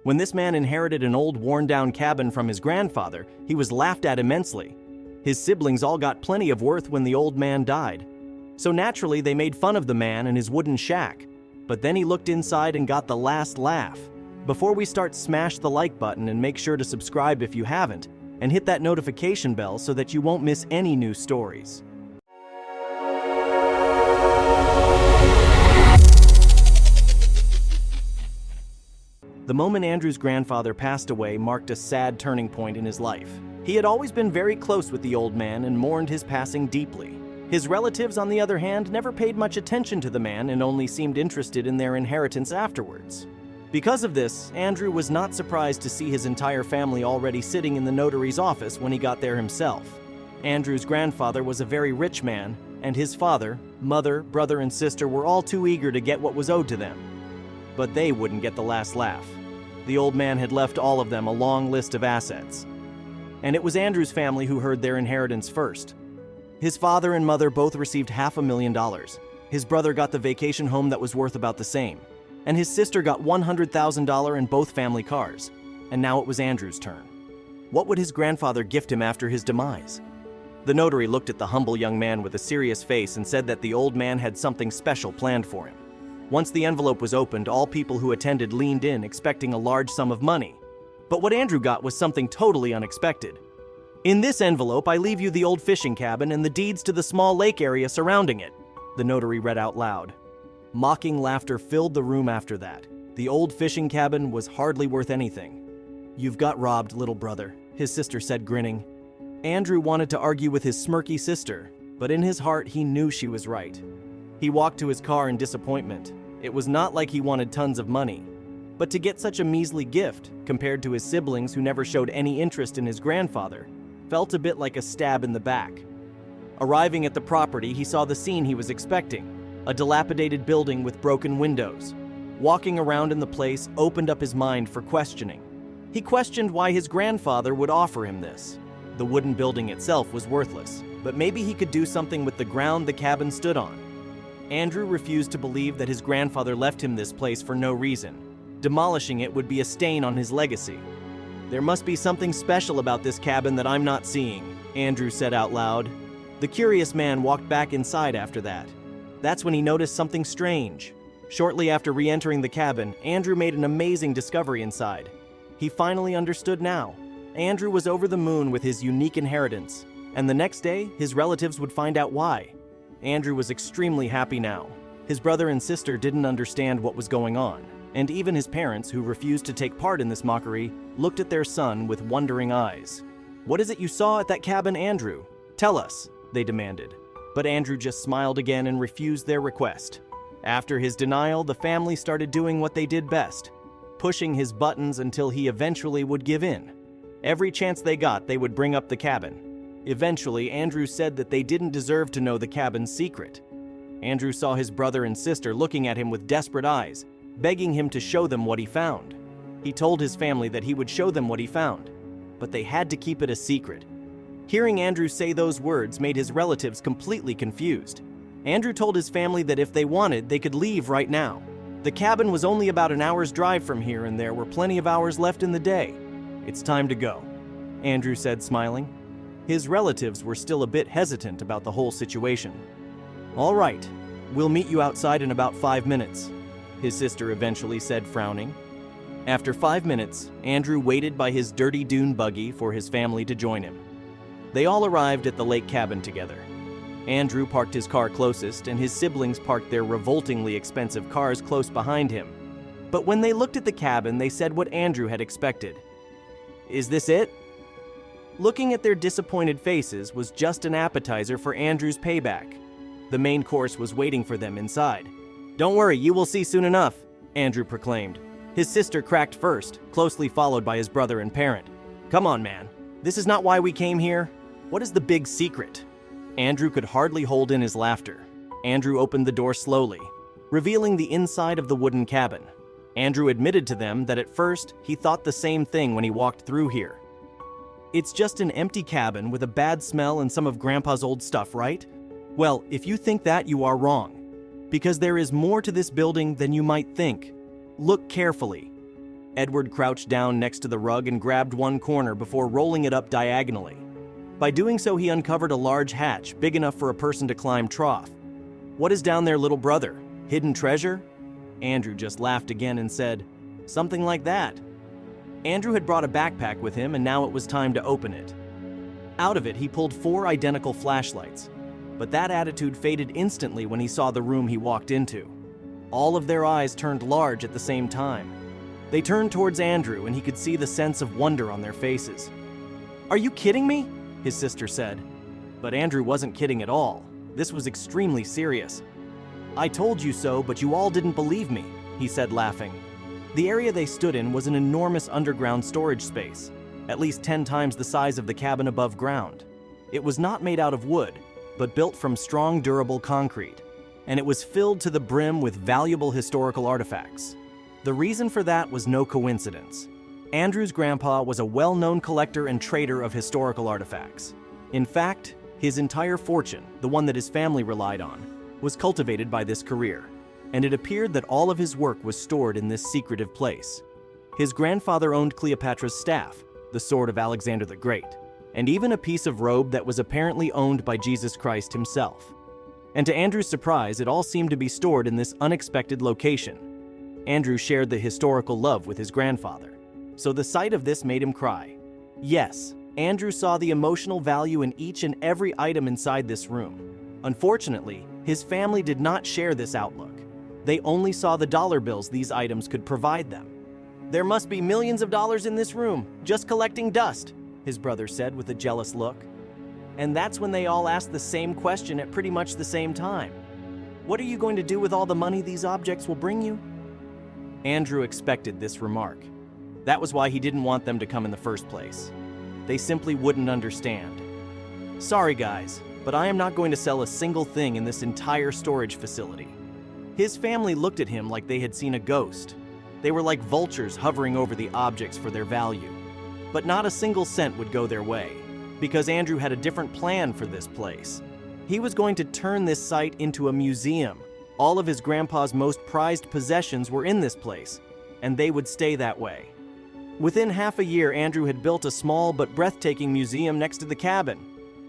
When this man inherited an old worn-down cabin from his grandfather, he was laughed at immensely. His siblings all got plenty of worth when the old man died. So naturally, they made fun of the man and his wooden shack. But then he looked inside and got the last laugh. Before we start, smash the like button and make sure to subscribe if you haven't, and hit that notification bell so that you won't miss any new stories. The moment Andrew's grandfather passed away marked a sad turning point in his life. He had always been very close with the old man and mourned his passing deeply. His relatives, on the other hand, never paid much attention to the man and only seemed interested in their inheritance afterwards. Because of this, Andrew was not surprised to see his entire family already sitting in the notary's office when he got there himself. Andrew's grandfather was a very rich man, and his father, mother, brother, and sister were all too eager to get what was owed to them. But they wouldn't get the last laugh. The old man had left all of them a long list of assets. And it was Andrew's family who heard their inheritance first. His father and mother both received $500,000. His brother got the vacation home that was worth about the same. And his sister got $100,000 and both family cars. And now it was Andrew's turn. What would his grandfather gift him after his demise? The notary looked at the humble young man with a serious face and said that the old man had something special planned for him. Once the envelope was opened, all people who attended leaned in, expecting a large sum of money. But what Andrew got was something totally unexpected. "In this envelope, I leave you the old fishing cabin and the deeds to the small lake area surrounding it," the notary read out loud. Mocking laughter filled the room after that. The old fishing cabin was hardly worth anything. "You've got robbed, little brother," his sister said, grinning. Andrew wanted to argue with his smirky sister, but in his heart he knew she was right. He walked to his car in disappointment. It was not like he wanted tons of money. But to get such a measly gift, compared to his siblings who never showed any interest in his grandfather, felt a bit like a stab in the back. Arriving at the property, he saw the scene he was expecting, a dilapidated building with broken windows. Walking around in the place opened up his mind for questioning. He questioned why his grandfather would offer him this. The wooden building itself was worthless, but maybe he could do something with the ground the cabin stood on. Andrew refused to believe that his grandfather left him this place for no reason. Demolishing it would be a stain on his legacy. "There must be something special about this cabin that I'm not seeing," Andrew said out loud. The curious man walked back inside after that. That's when he noticed something strange. Shortly after re-entering the cabin, Andrew made an amazing discovery inside. He finally understood now. Andrew was over the moon with his unique inheritance, and the next day, his relatives would find out why. Andrew was extremely happy now. His brother and sister didn't understand what was going on, and even his parents, who refused to take part in this mockery, looked at their son with wondering eyes. "What is it you saw at that cabin, Andrew? Tell us," they demanded. But Andrew just smiled again and refused their request. After his denial, the family started doing what they did best, pushing his buttons until he eventually would give in. Every chance they got, they would bring up the cabin. Eventually, Andrew said that they didn't deserve to know the cabin's secret. Andrew saw his brother and sister looking at him with desperate eyes, begging him to show them what he found. He told his family that he would show them what he found, but they had to keep it a secret. Hearing Andrew say those words made his relatives completely confused. Andrew told his family that if they wanted, they could leave right now. The cabin was only about an hour's drive from here, and there were plenty of hours left in the day. "It's time to go," Andrew said, smiling. His relatives were still a bit hesitant about the whole situation. "All right, we'll meet you outside in about 5 minutes," his sister eventually said, frowning. After 5 minutes, Andrew waited by his dirty dune buggy for his family to join him. They all arrived at the lake cabin together. Andrew parked his car closest, and his siblings parked their revoltingly expensive cars close behind him. But when they looked at the cabin, they said what Andrew had expected. "Is this it?" Looking at their disappointed faces was just an appetizer for Andrew's payback. The main course was waiting for them inside. "Don't worry, you will see soon enough," Andrew proclaimed. His sister cracked first, closely followed by his brother and parent. "Come on, man. This is not why we came here. What is the big secret?" Andrew could hardly hold in his laughter. Andrew opened the door slowly, revealing the inside of the wooden cabin. Andrew admitted to them that at first he thought the same thing when he walked through here. "It's just an empty cabin with a bad smell and some of Grandpa's old stuff, right? Well, if you think that, you are wrong. Because there is more to this building than you might think. Look carefully." Edward crouched down next to the rug and grabbed one corner before rolling it up diagonally. By doing so, he uncovered a large hatch, big enough for a person to climb trough. "What is down there, little brother? Hidden treasure?" Andrew just laughed again and said, "Something like that." Andrew had brought a backpack with him, and now it was time to open it. Out of it, he pulled 4 identical flashlights, but that attitude faded instantly when he saw the room he walked into. All of their eyes turned large at the same time. They turned towards Andrew, and he could see the sense of wonder on their faces. "Are you kidding me?" his sister said. But Andrew wasn't kidding at all. This was extremely serious. "I told you so, but you all didn't believe me," he said, laughing. The area they stood in was an enormous underground storage space, at least 10 times the size of the cabin above ground. It was not made out of wood, but built from strong, durable concrete, and it was filled to the brim with valuable historical artifacts. The reason for that was no coincidence. Andrew's grandpa was a well-known collector and trader of historical artifacts. In fact, his entire fortune, the one that his family relied on, was cultivated by this career, and it appeared that all of his work was stored in this secretive place. His grandfather owned Cleopatra's staff, the sword of Alexander the Great, and even a piece of robe that was apparently owned by Jesus Christ himself. And to Andrew's surprise, it all seemed to be stored in this unexpected location. Andrew shared the historical love with his grandfather, so the sight of this made him cry. Yes, Andrew saw the emotional value in each and every item inside this room. Unfortunately, his family did not share this outlook. They only saw the dollar bills these items could provide them. "There must be millions of dollars in this room, just collecting dust," his brother said with a jealous look. And that's when they all asked the same question at pretty much the same time. "What are you going to do with all the money these objects will bring you?" Andrew expected this remark. That was why he didn't want them to come in the first place. They simply wouldn't understand. "Sorry guys, but I am not going to sell a single thing in this entire storage facility." His family looked at him like they had seen a ghost. They were like vultures hovering over the objects for their value. But not a single cent would go their way, because Andrew had a different plan for this place. He was going to turn this site into a museum. All of his grandpa's most prized possessions were in this place, and they would stay that way. Within half a year, Andrew had built a small but breathtaking museum next to the cabin.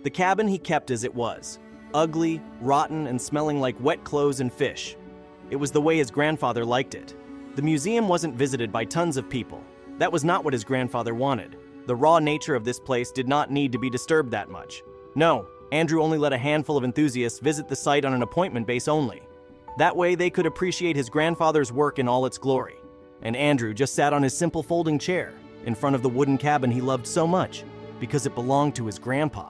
The cabin he kept as it was, ugly, rotten, and smelling like wet clothes and fish. It was the way his grandfather liked it. The museum wasn't visited by tons of people. That was not what his grandfather wanted. The raw nature of this place did not need to be disturbed that much. No, Andrew only let a handful of enthusiasts visit the site on an appointment base only. That way they could appreciate his grandfather's work in all its glory. And Andrew just sat on his simple folding chair in front of the wooden cabin he loved so much because it belonged to his grandpa.